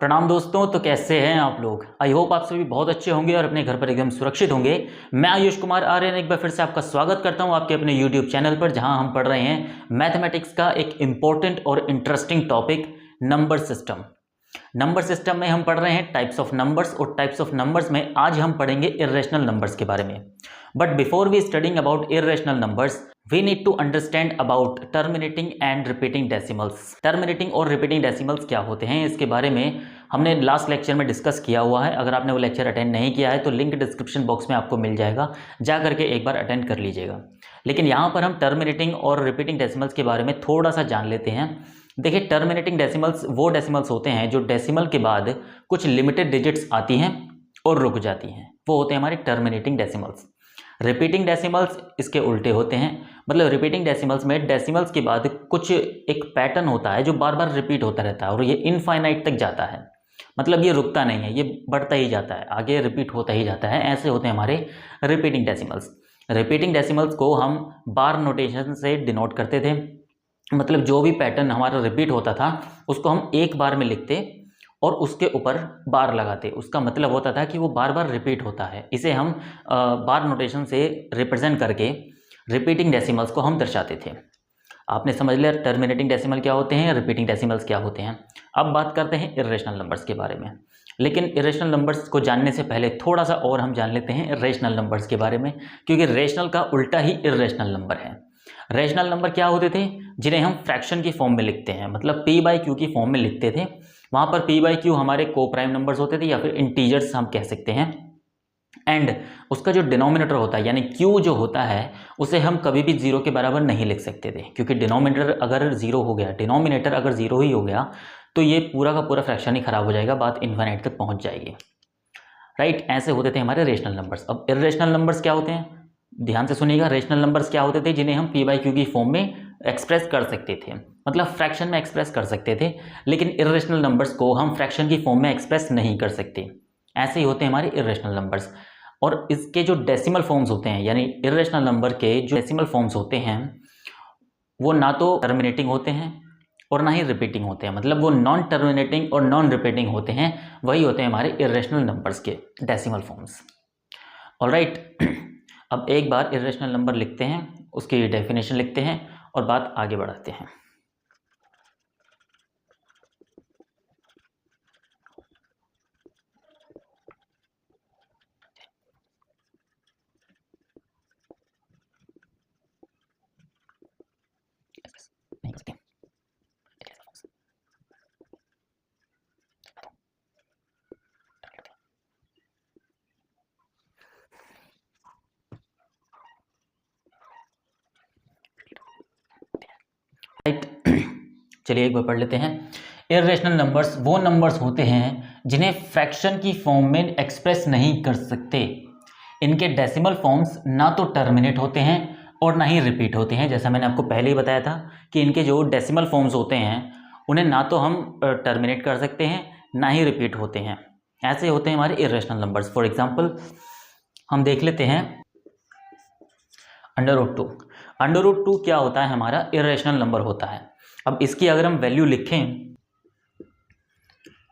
प्रणाम दोस्तों। तो कैसे हैं आप लोग? आई होप आप सभी बहुत अच्छे होंगे और अपने घर पर एकदम सुरक्षित होंगे। मैं आयुष कुमार आर्यन एक बार फिर से आपका स्वागत करता हूं आपके अपने यूट्यूब चैनल पर, जहां हम पढ़ रहे हैं मैथमेटिक्स का एक इम्पोर्टेंट और interesting topic, number system. Number system में हम पढ़ रहे हैं टाइप्स ऑफ नंबर्स, और टाइप्स ऑफ नंबर्स में आज हम पढ़ेंगे इर्रेशनल नंबर्स के बारे में। But before we studying about irrational numbers, we need to understand about terminating and repeating decimals. Terminating और रिपीटिंग डेसिमल्स क्या होते हैं, इसके बारे में हमने लास्ट लेक्चर में डिस्कस किया हुआ है। अगर आपने वो लेक्चर अटेंड नहीं किया है तो लिंक डिस्क्रिप्शन बॉक्स में आपको मिल जाएगा, जा करके एक बार अटेंड कर लीजिएगा। लेकिन यहाँ पर हम टर्मिनेटिंग और रिपीटिंग डेसिमल्स के बारे में थोड़ा सा जान लेते हैं। देखिए, टर्मिनेटिंग डेसिमल्स वो डेसिमल्स होते हैं जो डेसिमल के बाद कुछ लिमिटेड डिजिट्स आती हैं और रुक जाती हैं, वो होते हैं हमारे टर्मिनेटिंग डेसिमल्स। रिपीटिंग डेसिमल्स इसके उल्टे होते हैं। मतलब रिपीटिंग डेसिमल्स में डेसिमल्स के बाद कुछ एक पैटर्न होता है जो बार बार रिपीट होता रहता है और ये इनफाइनाइट तक जाता है। मतलब ये रुकता नहीं है, ये बढ़ता ही जाता है, आगे रिपीट होता ही जाता है। ऐसे होते हैं हमारे रिपीटिंग डेसिमल्स। रिपीटिंग डेसिमल्स को हम बार नोटेशन से डिनोट करते थे। मतलब जो भी पैटर्न हमारा रिपीट होता था उसको हम एक बार में लिखते और उसके ऊपर बार लगाते। उसका मतलब होता था कि वो बार बार रिपीट होता है। इसे हम बार नोटेशन से रिप्रेजेंट करके रिपीटिंग डेसिमल्स को हम दर्शाते थे। आपने समझ लिया टर्मिनेटिंग डेसिमल क्या होते हैं, रिपीटिंग डेसिमल्स क्या होते हैं। अब बात करते हैं इर्रेशनल नंबर्स के बारे में। लेकिन इर्रेशनल नंबर्स को जानने से पहले थोड़ा सा और हम जान लेते हैं रेशनल नंबर्स के बारे में, क्योंकि रेशनल का उल्टा ही इर्रेशनल नंबर है। रेशनल नंबर क्या होते थे? जिन्हें हम फ्रैक्शन की फॉर्म में लिखते हैं, मतलब पी बाई क्यू की फॉर्म में लिखते थे। वहाँ पर पी बाई क्यू हमारे को प्राइम नंबर्स होते थे या फिर इंटीजर्स हम कह सकते हैं। एंड उसका जो डिनोमिनेटर होता है यानी क्यू जो होता है उसे हम कभी भी जीरो के बराबर नहीं लिख सकते थे, क्योंकि डिनोमिनेटर अगर जीरो हो गया, डिनोमिनेटर अगर जीरो ही हो गया तो ये पूरा का पूरा फ्रैक्शन ही खराब हो जाएगा, बात इन्फिनिट तक पहुंच जाएगी। राइट, ऐसे होते थे हमारे रेशनल नंबर्स। अब इर्रेशनल नंबर्स क्या होते हैं, ध्यान से सुनिएगा। रेशनल नंबर्स क्या होते थे? जिन्हें हम पी बाई क्यू की फॉर्म में एक्सप्रेस कर सकते थे, मतलब फ्रैक्शन में एक्सप्रेस कर सकते थे। लेकिन इर्रेशनल नंबर्स को हम फ्रैक्शन की फॉर्म में एक्सप्रेस नहीं कर सकते। ऐसे ही होते हैं हमारे इर्रेशनल नंबर्स। और इसके जो डेसिमल फॉर्म्स होते हैं, यानी इर्रेशनल नंबर के जो डेसिमल फॉर्म्स होते हैं, वो ना तो टर्मिनेटिंग होते हैं और ना ही रिपीटिंग होते हैं। मतलब वो नॉन टर्मिनेटिंग और नॉन रिपीटिंग होते हैं। वही होते हैं हमारे इर्रेशनल नंबर्स के डेसिमल फॉर्म्स। ऑलराइट, अब एक बार इर्रेशनल नंबर लिखते हैं, उसकी डेफिनेशन लिखते हैं और बात आगे बढ़ाते हैं। राइट, चलिए एक बार पढ़ लेते हैं। इर्रेशनल नंबर्स वो नंबर्स होते हैं जिन्हें फ्रैक्शन की फॉर्म में एक्सप्रेस नहीं कर सकते। इनके डेसिमल फॉर्म्स ना तो टर्मिनेट होते हैं और ना ही रिपीट होते हैं। जैसा मैंने आपको पहले ही बताया था कि इनके जो डेसिमल फॉर्म्स होते हैं उन्हें ना तो हम टर्मिनेट कर सकते हैं ना ही रिपीट होते हैं। ऐसे होते हैं हमारे इर्रेशनल नंबर्स। फॉर एग्जांपल हम देख लेते हैं अंडर रूट 2। अंडर रूट 2 क्या होता है? हमारा इर्रेशनल नंबर होता है। अब इसकी अगर हम वैल्यू लिखें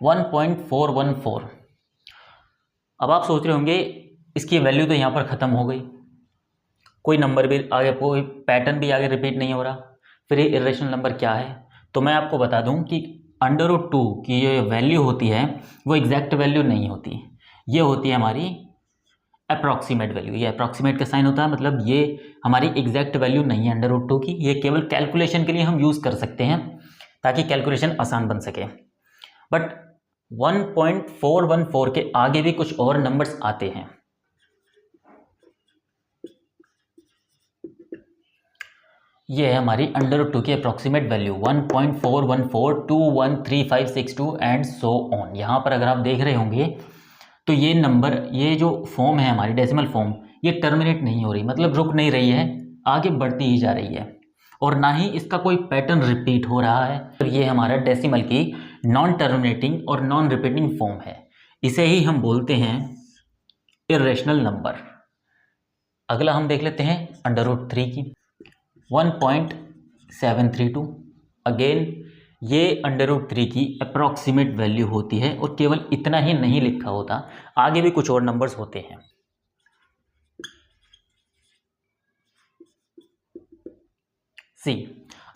1.414, अब आप सोच रहे होंगे इसकी वैल्यू तो यहाँ पर ख़त्म हो गई, कोई नंबर भी आगे, कोई पैटर्न भी आगे रिपीट नहीं हो रहा, फिर ये इर्रेशनल नंबर क्या है? तो मैं आपको बता दूं कि अंडर रूट 2 की ये वैल्यू होती है वो एग्जैक्ट वैल्यू नहीं होती, ये होती है हमारी अप्रॉक्सीमेट वैल्यू। ये अप्रॉक्सीमेट का साइन होता है, मतलब ये हमारी एग्जैक्ट वैल्यू नहीं है अंडर रूट 2 की। ये केवल कैलकुलेशन के लिए हम यूज़ कर सकते हैं ताकि कैलकुलेशन आसान बन सके। बट 1.414 के आगे भी कुछ और नंबर्स आते हैं। ये है हमारी अंडर रूट 2 की approximate value 1.414213562 and so on. यहाँ पर अगर आप देख रहे होंगे तो ये नंबर, ये जो फॉर्म है हमारी डेसिमल फॉर्म, ये टर्मिनेट नहीं हो रही, मतलब रुक नहीं रही है, आगे बढ़ती ही जा रही है और ना ही इसका कोई पैटर्न रिपीट हो रहा है। तो ये हमारा डेसिमल की नॉन टर्मिनेटिंग और नॉन रिपीटिंग फॉर्म है। इसे ही हम बोलते हैं इर्रेशनल नंबर। अगला हम देख लेते हैं अंडर रूट 3 की 1.732। अगेन ये √3 की अप्रॉक्सीमेट वैल्यू होती है और केवल इतना ही नहीं लिखा होता, आगे भी कुछ और नंबर्स होते हैं। सी,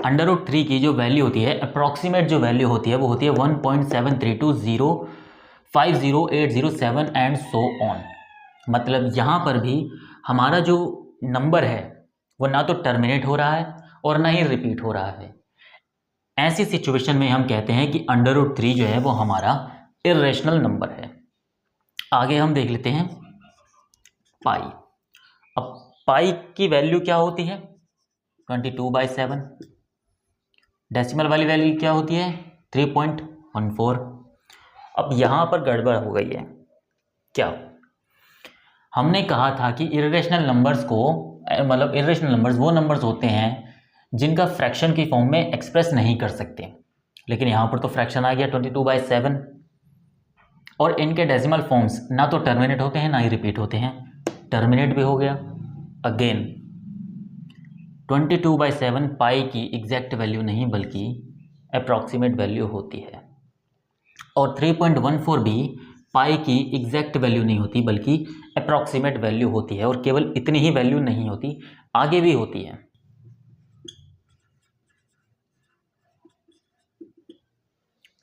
√3 की जो वैल्यू होती है, अप्रॉक्सीमेट जो वैल्यू होती है वो होती है 1.7320508087 एंड सो ऑन। मतलब यहाँ पर भी हमारा जो नंबर है वो ना तो टर्मिनेट हो रहा है और ना ही रिपीट हो रहा है। ऐसी सिचुएशन में हम कहते हैं कि √3 जो है वो हमारा इर्रेशनल नंबर है। आगे हम देख लेते हैं पाई। अब पाई की वैल्यू क्या होती है? 22/7। डेसिमल वाली वैल्यू क्या होती है? 3.14। अब यहाँ पर गड़बड़ हो गई है। क्या? हमने कहा था कि इर्रेशनल नंबर्स को, मतलब इर्रेशनल नंबर्स वो नंबर्स होते हैं जिनका फ्रैक्शन की फॉर्म में एक्सप्रेस नहीं कर सकते, लेकिन यहाँ पर तो फ्रैक्शन आ गया 22/7 और इनके डेसिमल फॉर्म्स ना तो टर्मिनेट होते हैं ना ही रिपीट होते हैं। टर्मिनेट भी हो गया। अगेन 22/7 पाई की एग्जैक्ट वैल्यू नहीं बल्कि अप्रॉक्सीमेट वैल्यू होती है, और 3.14 भी पाई की एग्जैक्ट वैल्यू नहीं होती बल्कि अप्रॉक्सीमेट वैल्यू होती है, और केवल इतनी ही वैल्यू नहीं होती, आगे भी होती है।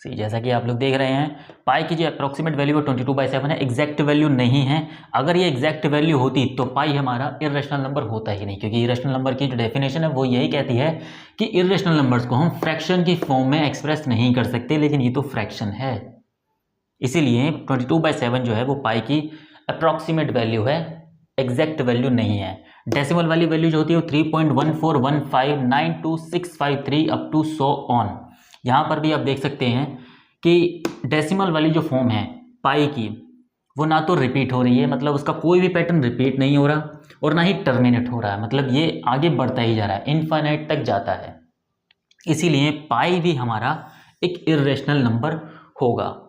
जैसा कि आप लोग देख रहे हैं, पाई की जो अप्रॉक्सीमेट वैल्यू 22/7 है, एग्जैक्ट वैल्यू नहीं है। अगर ये एग्जैक्ट वैल्यू होती तो पाई हमारा इर्रेशनल नंबर होता ही नहीं, क्योंकि इर्रेशनल नंबर की जो डेफिनेशन है वो यही कहती है कि इर्रेशनल नंबर्स को हम फ्रैक्शन की फॉर्म में एक्सप्रेस नहीं कर सकते, लेकिन ये तो फ्रैक्शन है। इसीलिए 22/7 जो है वो पाई की अप्रॉक्सीमेट वैल्यू है, एग्जैक्ट वैल्यू नहीं है। डेसिमल वाली वैल्यू जो होती है वो 3.141592653 अप टू सो ऑन। यहाँ पर भी आप देख सकते हैं कि डेसिमल वाली जो फॉर्म है पाई की वो ना तो रिपीट हो रही है, मतलब उसका कोई भी पैटर्न रिपीट नहीं हो रहा, और ना ही टर्मिनेट हो रहा है, मतलब ये आगे बढ़ता ही जा रहा है, इनफाइनाइट तक जाता है। इसीलिए पाई भी हमारा एक इर्रेशनल नंबर होगा।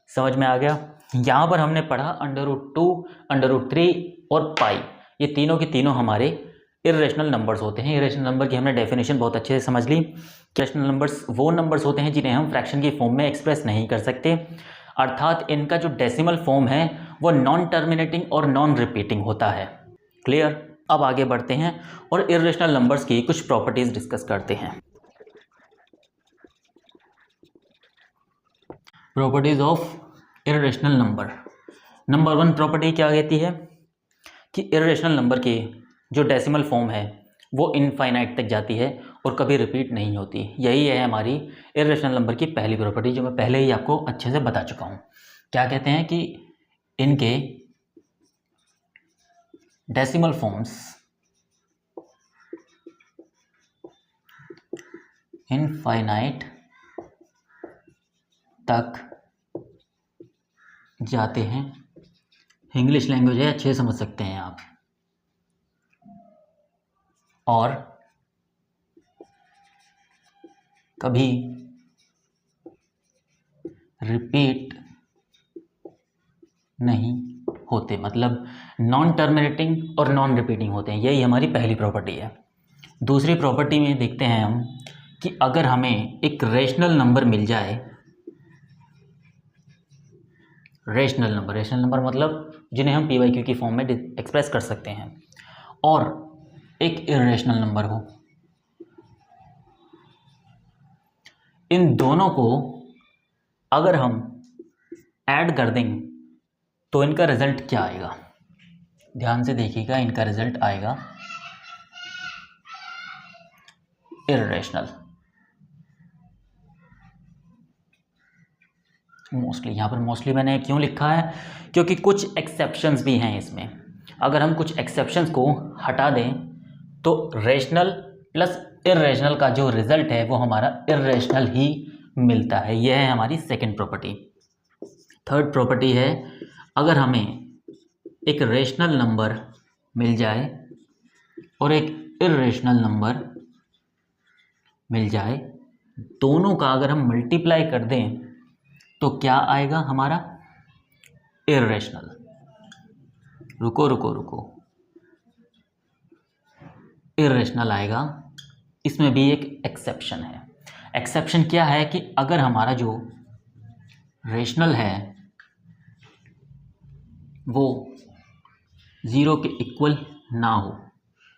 समझ में आ गया? यहाँ पर हमने पढ़ा √2, √3 और पाई, ये तीनों के तीनों हमारे इर्रेशनल नंबर्स होते हैं। इर्रेशनल नंबर की हमने डेफिनेशन बहुत अच्छे से समझ ली। इर्रेशनल नंबर्स वो नंबर्स होते हैं जिन्हें हम फ्रैक्शन की फॉर्म में एक्सप्रेस नहीं कर सकते, अर्थात इनका जो डेसिमल फॉर्म है वो नॉन टर्मिनेटिंग और नॉन रिपीटिंग होता है। क्लियर? अब आगे बढ़ते हैं और इर्रेशनल नंबर्स की कुछ प्रॉपर्टीज डिस्कस करते हैं। Properties of irrational number. Number 1 property क्या कहती है कि इर्रेशनल नंबर की जो डेसिमल फॉर्म है वो इनफाइनाइट तक जाती है और कभी रिपीट नहीं होती। यही है हमारी इर्रेशनल नंबर की पहली प्रॉपर्टी, जो मैं पहले ही आपको अच्छे से बता चुका हूँ। क्या कहते हैं कि इनके डेसिमल फॉर्म्स इनफाइनाइट तक जाते हैं। इंग्लिश लैंग्वेज है, अच्छे से समझ सकते हैं आप। और कभी रिपीट नहीं होते, मतलब नॉन टर्मिनेटिंग और नॉन रिपीटिंग होते हैं। यही हमारी पहली प्रॉपर्टी है। दूसरी प्रॉपर्टी में देखते हैं हम कि अगर हमें एक रेशनल नंबर मिल जाए, रेशनल नंबर मतलब जिन्हें हम PYQ की फॉर्म में एक्सप्रेस कर सकते हैं, और एक इर्रेशनल नंबर हो, इन दोनों को अगर हम ऐड कर दें तो इनका रिजल्ट क्या आएगा? ध्यान से देखिएगा, इनका रिजल्ट आएगा इर्रेशनल। मोस्टली, यहाँ पर मोस्टली मैंने क्यों लिखा है? क्योंकि कुछ एक्सेप्शंस भी हैं इसमें। अगर हम कुछ एक्सेप्शंस को हटा दें तो रेशनल प्लस इर्रेशनल का जो रिजल्ट है वो हमारा इर्रेशनल ही मिलता है। यह है हमारी सेकंड प्रॉपर्टी। थर्ड प्रॉपर्टी है, अगर हमें एक रेशनल नंबर मिल जाए और एक इर्रेशनल नंबर मिल जाए, दोनों का अगर हम मल्टीप्लाई कर दें तो क्या आएगा हमारा? इर्रेशनल। रुको, इर्रेशनल आएगा। इसमें भी एक एक्सेप्शन है। एक्सेप्शन क्या है कि अगर हमारा जो रेशनल है वो 0 के इक्वल ना हो,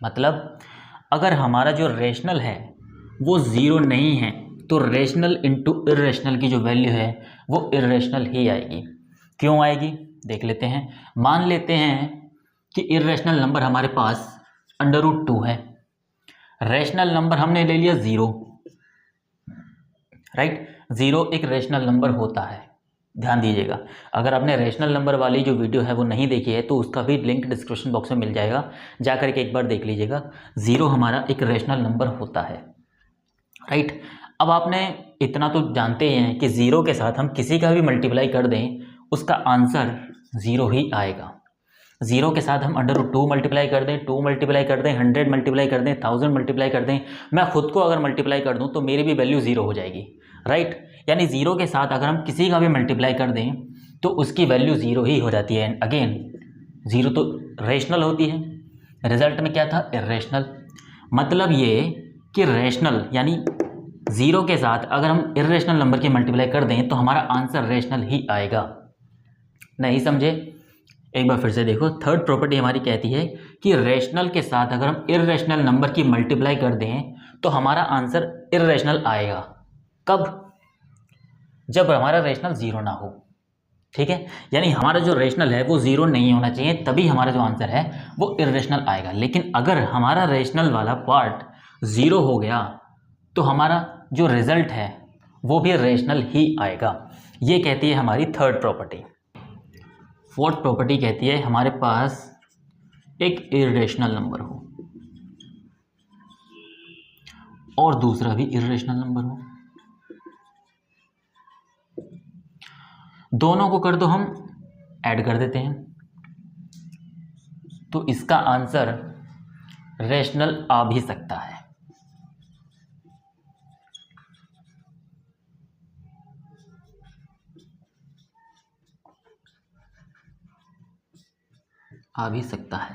मतलब अगर हमारा जो रेशनल है वो 0 नहीं है तो रेशनल इंटू इर्रेशनल की जो वैल्यू है वो इर्रेशनल ही आएगी। क्यों आएगी देख लेते हैं। मान लेते हैं कि इर्रेशनल नंबर हमारे पास √2 है, रेशनल नंबर हमने ले लिया 0, राइट। 0 एक रेशनल नंबर होता है, ध्यान दीजिएगा। अगर आपने रेशनल नंबर वाली जो वीडियो है वो नहीं देखी है तो उसका भी लिंक डिस्क्रिप्शन बॉक्स में मिल जाएगा, जा करके एक बार देख लीजिएगा। 0 हमारा एक रेशनल नंबर होता है, राइट। अब आपने इतना तो जानते ही हैं कि 0 के साथ हम किसी का भी मल्टीप्लाई कर दें उसका आंसर 0 ही आएगा। 0 के साथ हम √2 मल्टीप्लाई कर दें, 2 मल्टीप्लाई कर दें, 100 मल्टीप्लाई कर दें, 1000 मल्टीप्लाई कर दें, मैं खुद को अगर मल्टीप्लाई कर दूं तो मेरी भी वैल्यू 0 हो जाएगी, राइट। यानी 0 के साथ अगर हम किसी का भी मल्टीप्लाई कर दें तो उसकी वैल्यू 0 ही हो जाती है। अगेन 0 तो रेशनल होती है, रिजल्ट में क्या था इर्रेशनल। मतलब ये कि रेशनल यानी 0 के साथ अगर हम इर्रेशनल नंबर की मल्टीप्लाई कर दें तो हमारा आंसर रेशनल ही आएगा। नहीं समझे, एक बार फिर से देखो। थर्ड प्रॉपर्टी हमारी कहती है कि रेशनल के साथ अगर हम इर्रेशनल नंबर की मल्टीप्लाई कर दें तो हमारा आंसर इर्रेशनल आएगा। कब? जब हमारा रेशनल 0 ना हो, ठीक है। यानी हमारा जो रेशनल है वो 0 नहीं होना चाहिए, तभी हमारा जो आंसर है वो इर्रेशनल आएगा। लेकिन अगर हमारा रेशनल वाला पार्ट 0 हो गया तो हमारा जो रिजल्ट है वो भी रेशनल ही आएगा। ये कहती है हमारी थर्ड प्रॉपर्टी। फोर्थ प्रॉपर्टी कहती है हमारे पास एक इर्रेशनल नंबर हो और दूसरा भी इर्रेशनल नंबर हो, दोनों को कर दो हम ऐड कर देते हैं तो इसका आंसर रेशनल आ भी सकता है। आ भी सकता है।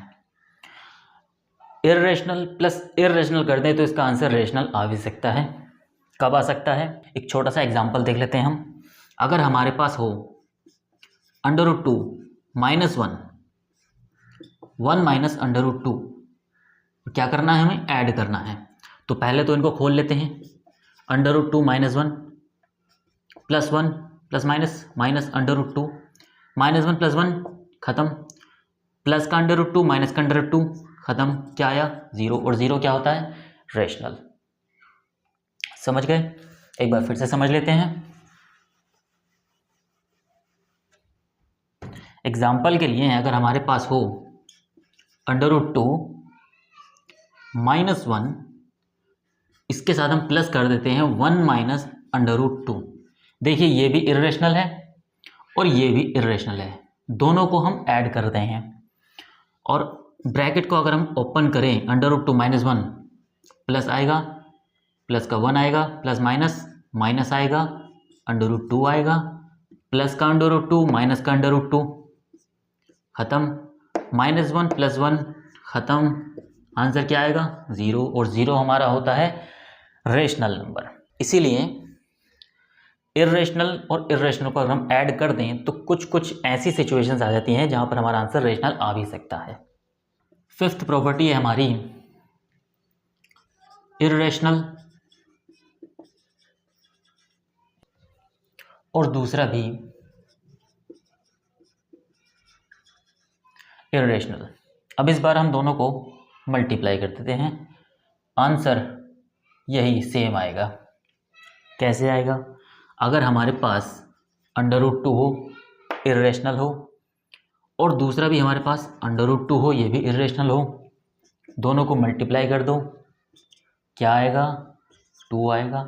इर्रेशनल प्लस इर्रेशनल कर दें तो इसका आंसर रेशनल आ भी सकता है। कब आ सकता है? एक छोटा सा एग्जांपल देख लेते हैं हम। अगर हमारे पास हो √2 -1 1 माइनस √2, क्या करना है हमें? ऐड करना है। तो पहले तो इनको खोल लेते हैं। √2 -1 +1 प्लस माइनस माइनस √2 -1 + 1 खत्म, प्लस का √2 माइनस का √2 खत्म, क्या आया? 0। और 0 क्या होता है? रेशनल। समझ गए? एक बार फिर से समझ लेते हैं। एग्जाम्पल के लिए अगर हमारे पास हो √2 -1, इसके साथ हम प्लस कर देते हैं 1 माइनस √2। देखिए ये भी इर्रेशनल है और ये भी इर्रेशनल है, दोनों को हम ऐड करते हैं और ब्रैकेट को अगर हम ओपन करें √2 -1 प्लस आएगा, प्लस का 1 आएगा, प्लस माइनस माइनस आएगा, √2 आएगा, प्लस का √2 माइनस का √2 खत्म, -1 + 1 खत्म, आंसर क्या आएगा? 0। और 0 हमारा होता है रेशनल नंबर। इसीलिए इर्रेशनल और इर्रेशनल को अगर हम ऐड कर दें तो कुछ कुछ ऐसी सिचुएशंस आ जाती हैं जहां पर हमारा आंसर रेशनल आ भी सकता है। फिफ्थ प्रॉपर्टी है हमारी इर्रेशनल और दूसरा भी इर्रेशनल। अब इस बार हम दोनों को मल्टीप्लाई कर देते हैं, आंसर यही सेम आएगा। कैसे आएगा? अगर हमारे पास √2 हो, इर्रेशनल हो, और दूसरा भी हमारे पास √2 हो, ये भी इर्रेशनल हो, दोनों को मल्टीप्लाई कर दो, क्या आएगा? 2 आएगा।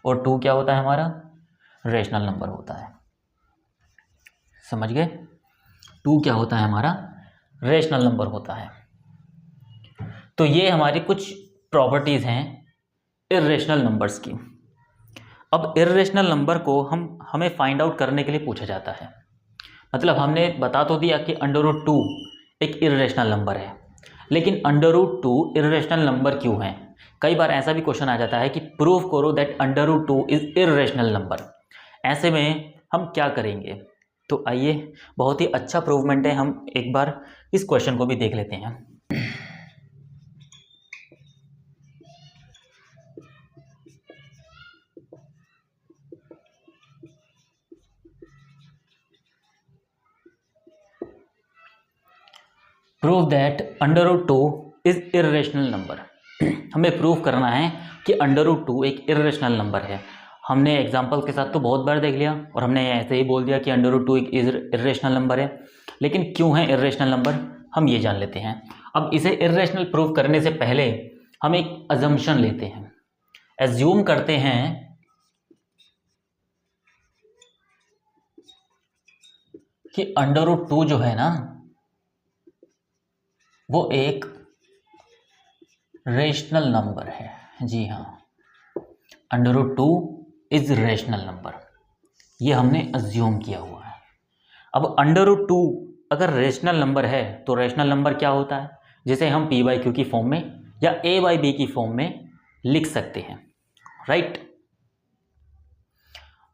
और 2 क्या होता है हमारा? रेशनल नंबर होता है। समझ गए? 2 क्या होता है हमारा? रेशनल नंबर होता है। तो ये हमारी कुछ प्रॉपर्टीज़ हैं इर्रेशनल नंबर्स की। अब इर्रेशनल नंबर को हमें फाइंड आउट करने के लिए पूछा जाता है। मतलब हमने बता तो दिया कि √2 एक इर्रेशनल नंबर है, लेकिन √2 इर्रेशनल नंबर क्यों है? कई बार ऐसा भी क्वेश्चन आ जाता है कि प्रूव करो दैट √2 इज इर्रेशनल नंबर। ऐसे में हम क्या करेंगे? तो आइए, बहुत ही अच्छा प्रूवमेंट है, हम एक बार इस क्वेश्चन को भी देख लेते हैं। Prove that √2 is irrational number. हमें प्रूव करना है कि √2 एक इर्रेशनल नंबर है। हमने एग्जाम्पल के साथ तो बहुत बार देख लिया और हमने ऐसे ही बोल दिया कि √2 एक इर्रेशनल नंबर है, लेकिन क्यों है इर्रेशनल नंबर हम ये जान लेते हैं। अब इसे इर्रेशनल प्रूव करने से पहले हम एक अजम्पशन लेते हैं, एज्यूम करते हैं कि √2 जो है ना वो एक रेशनल नंबर है। जी हाँ, √2 इज रेशनल नंबर, ये हमने अज्यूम किया हुआ है। अब √2 अगर रेशनल नंबर है तो रेशनल नंबर क्या होता है, जिसे हम p/q की फॉर्म में या a/b की फॉर्म में लिख सकते हैं, राइट।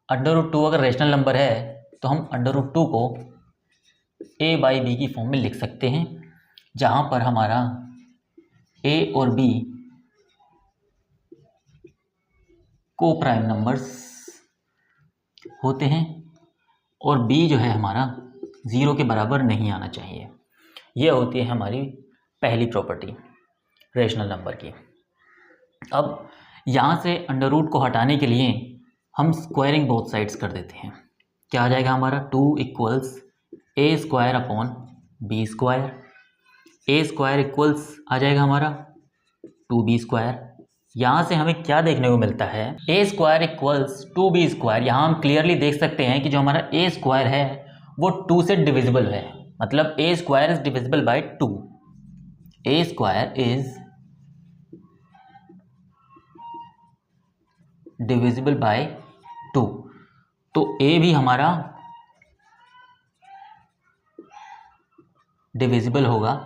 √2 अगर रेशनल नंबर है तो हम √2 को a/b की फॉर्म में लिख सकते हैं, जहां पर हमारा a और b को प्राइम नंबर्स होते हैं और b जो है हमारा 0 के बराबर नहीं आना चाहिए। यह होती है हमारी पहली प्रॉपर्टी रेशनल नंबर की। अब यहाँ से अंडर रूट को हटाने के लिए हम स्क्वायरिंग बोथ साइड्स कर देते हैं। क्या आ जाएगा हमारा 2 इक्वल्स a² इक्वल्स आ जाएगा हमारा 2b²। यहाँ से हमें क्या देखने को मिलता है, a² इक्वल्स 2b²। यहाँ हम क्लियरली देख सकते हैं कि जो हमारा a² है वो 2 से डिविजिबल है, मतलब a² is divisible by 2। a² is divisible by 2, तो a भी हमारा डिविजिबल होगा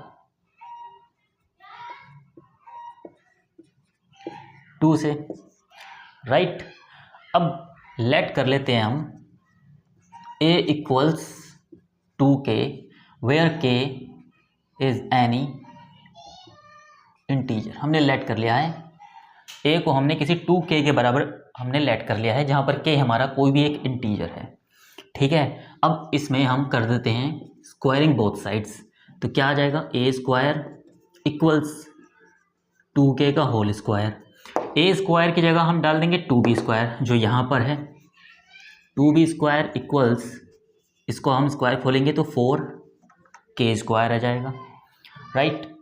2 से, राइट। अब लेट कर लेते हैं हम a equals 2k where k is any integer. हमने लेट कर लिया है a को, हमने किसी 2k के बराबर हमने लेट कर लिया है, जहाँ पर k हमारा कोई भी एक इंटीजर है, ठीक है। अब इसमें हम कर देते हैं स्क्वायरिंग बोथ साइड्स, तो क्या आ जाएगा a² इक्वल्स 2k का होल स्क्वायर। a² की जगह हम डाल देंगे 2b² जो यहाँ पर है, 2b² इक्वल्स, इसको हम स्क्वायर खोलेंगे तो 4k² आ जाएगा, राइट।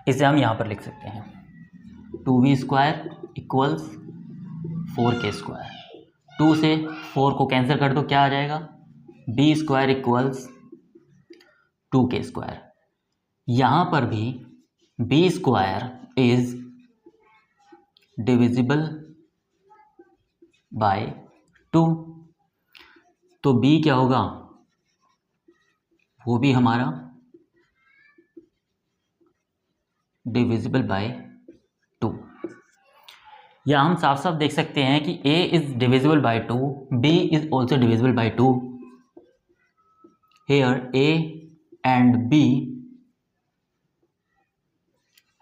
इसे हम यहाँ पर लिख सकते हैं 2b² इक्वल्स 4k²। 2 से 4 को कैंसिल कर दो, क्या आ जाएगा b² इक्वल्स 2k²। यहाँ पर भी b² इज डिविजिबल बाय 2, तो b क्या होगा, वो भी हमारा डिविजिबल बाय 2। या हम साफ साफ देख सकते हैं कि a is divisible by 2, b is also divisible by 2। Here a and b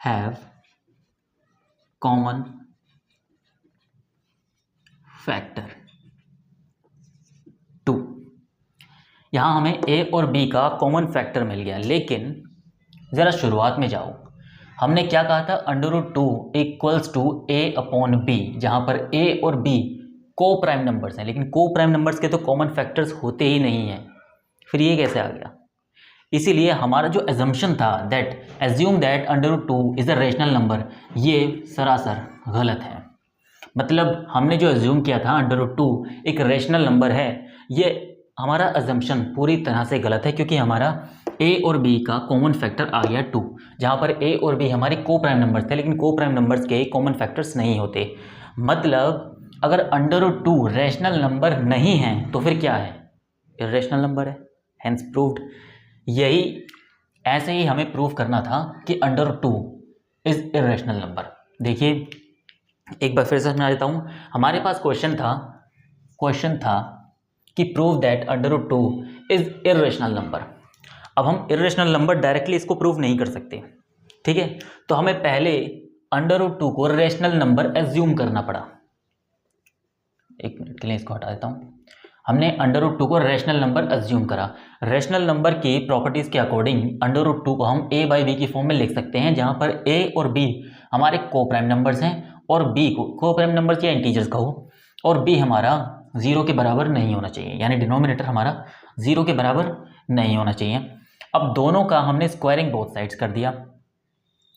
have common factor 2। यहाँ हमें a और b का कॉमन फैक्टर मिल गया, लेकिन ज़रा शुरुआत में जाओ, हमने क्या कहा था, √2 इक्वल्स टू a/b, जहाँ पर a और b को प्राइम नंबर्स हैं, लेकिन को प्राइम नंबर्स के तो कॉमन फैक्टर्स होते ही नहीं हैं, फिर ये कैसे आ गया। इसीलिए हमारा जो एजम्पशन था that assume that √2 is a rational number, ये सरासर गलत है। मतलब हमने जो एज्यूम किया था √2 एक रेशनल नंबर है, ये हमारा अजम्पशन पूरी तरह से गलत है, क्योंकि हमारा a और b का कॉमन फैक्टर आ गया 2, जहाँ पर a और b हमारे को प्राइम नंबर्स थे, लेकिन को प्राइम नंबर्स के कॉमन फैक्टर्स नहीं होते। मतलब अगर √2 रेशनल नंबर नहीं है तो फिर क्या है, इर्रेशनल नंबर है, हेंस प्रूव्ड। यही ऐसे ही हमें प्रूव करना था कि √2 इज़ इरेशनल नंबर। देखिए एक बार फिर से समझा देता हूँ। हमारे पास क्वेश्चन था कि prove that √2 is irrational number. अब हम इरेशनल नंबर डायरेक्टली इसको प्रूव नहीं कर सकते, ठीक है, तो हमें पहले √2 को रेशनल नंबर एज्यूम करना पड़ा। एक मिनट के लिए इसको हटा देता हूँ। हमने √2 को रेशनल नंबर एज्यूम करा। रेशनल नंबर की प्रॉपर्टीज़ के अकॉर्डिंग √2 को हम a/b की फॉर्म में लिख सकते हैं, जहाँ पर a और b हमारे को प्राइम नंबर्स हैं और b को को प्राइम नंबर्स या इंटीजर्स कहो, और b हमारा 0 के बराबर नहीं होना चाहिए, यानी डिनोमिनेटर हमारा 0 के बराबर नहीं होना चाहिए। अब दोनों का हमने स्क्वायरिंग बोथ साइड्स कर दिया।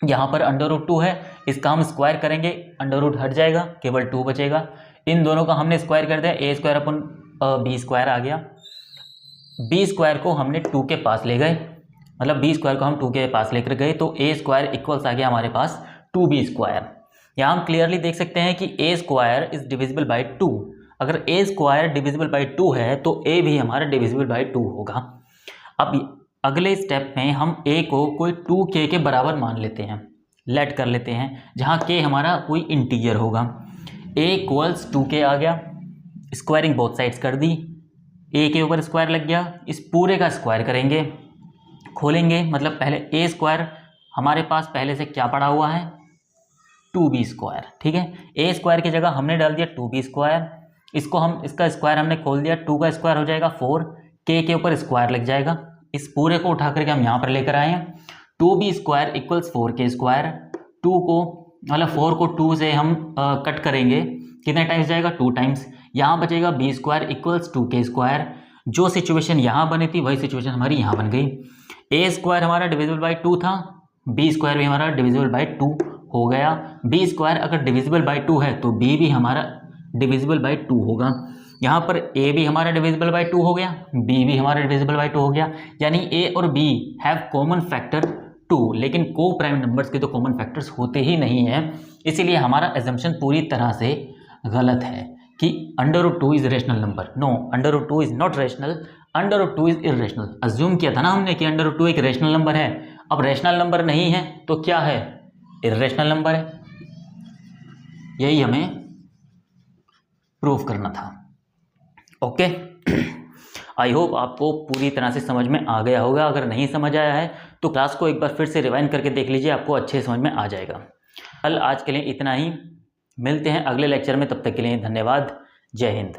यहाँ पर √2 है, इसका हम स्क्वायर करेंगे, अंडर हट जाएगा, केवल 2 बचेगा। इन दोनों का हमने स्क्वायर कर दिया, a² अपन b² आ गया। b² को हमने 2 के पास ले गए, मतलब b² को हम 2 के पास लेकर गए, तो a² इक्वल्स आ गया हमारे पास 2b²। यहाँ हम क्लियरली देख सकते हैं कि a² इज डिविजिबल बाई 2। अगर a² डिविजिबल बाई 2 है तो a भी हमारा डिविजिबल बाई 2 होगा। अब अगले स्टेप में हम a को कोई 2k के बराबर मान लेते हैं, लेट कर लेते हैं, जहाँ k हमारा कोई इंटीजर होगा। a इक्वल्स 2k आ गया, स्क्वायरिंग बोथ साइड्स कर दी, a के ऊपर स्क्वायर लग गया, इस पूरे का स्क्वायर करेंगे, खोलेंगे, मतलब पहले a² हमारे पास पहले से क्या पड़ा हुआ है 2b², ठीक है। a² की जगह हमने डाल दिया 2b², इसको हम इसका स्क्वायर हमने खोल दिया, 2 का स्क्वायर हो जाएगा 4, k के ऊपर स्क्वायर लग जाएगा, इस पूरे को उठा करके हम यहाँ पर लेकर आए हैं। 2b² इक्वल्स 4k², 2 को मतलब 4 को 2 से हम कट करेंगे, कितने टाइम्स जाएगा 2 टाइम्स, यहाँ बचेगा b² इक्वल्स 2k²। जो सिचुएशन यहाँ बनी थी वही सिचुएशन हमारी यहाँ बन गई। a² हमारा डिविजिबल बाई 2 था, b² भी हमारा डिविजिबल बाई 2 हो गया। b² अगर डिविजिबल बाई 2 है तो b भी हमारा डिविजिबल बाई 2 होगा। यहाँ पर a भी हमारा डिविजिबल बाई 2 हो गया, b भी हमारा डिविजिबल बाई 2 हो गया, यानी a और b हैव कॉमन फैक्टर 2। लेकिन को प्राइम नंबर्स के तो कॉमन फैक्टर्स होते ही नहीं हैं, इसीलिए हमारा एजम्पशन पूरी तरह से गलत है कि √2 is rational number. No, √2 is not rational, √2 is irrational. Assume किया था ना हमने कि √2 एक रेशनल नंबर है, अब रेशनल नंबर नहीं है तो क्या है, इरेशनल नंबर है। यही हमें प्रूफ करना था। ओके, आई होप आपको पूरी तरह से समझ में आ गया होगा। अगर नहीं समझ आया है तो क्लास को एक बार फिर से रिवाइंड करके देख लीजिए, आपको अच्छे समझ में आ जाएगा। कल आज के लिए इतना ही, मिलते हैं अगले लेक्चर में, तब तक के लिए धन्यवाद। जय हिंद।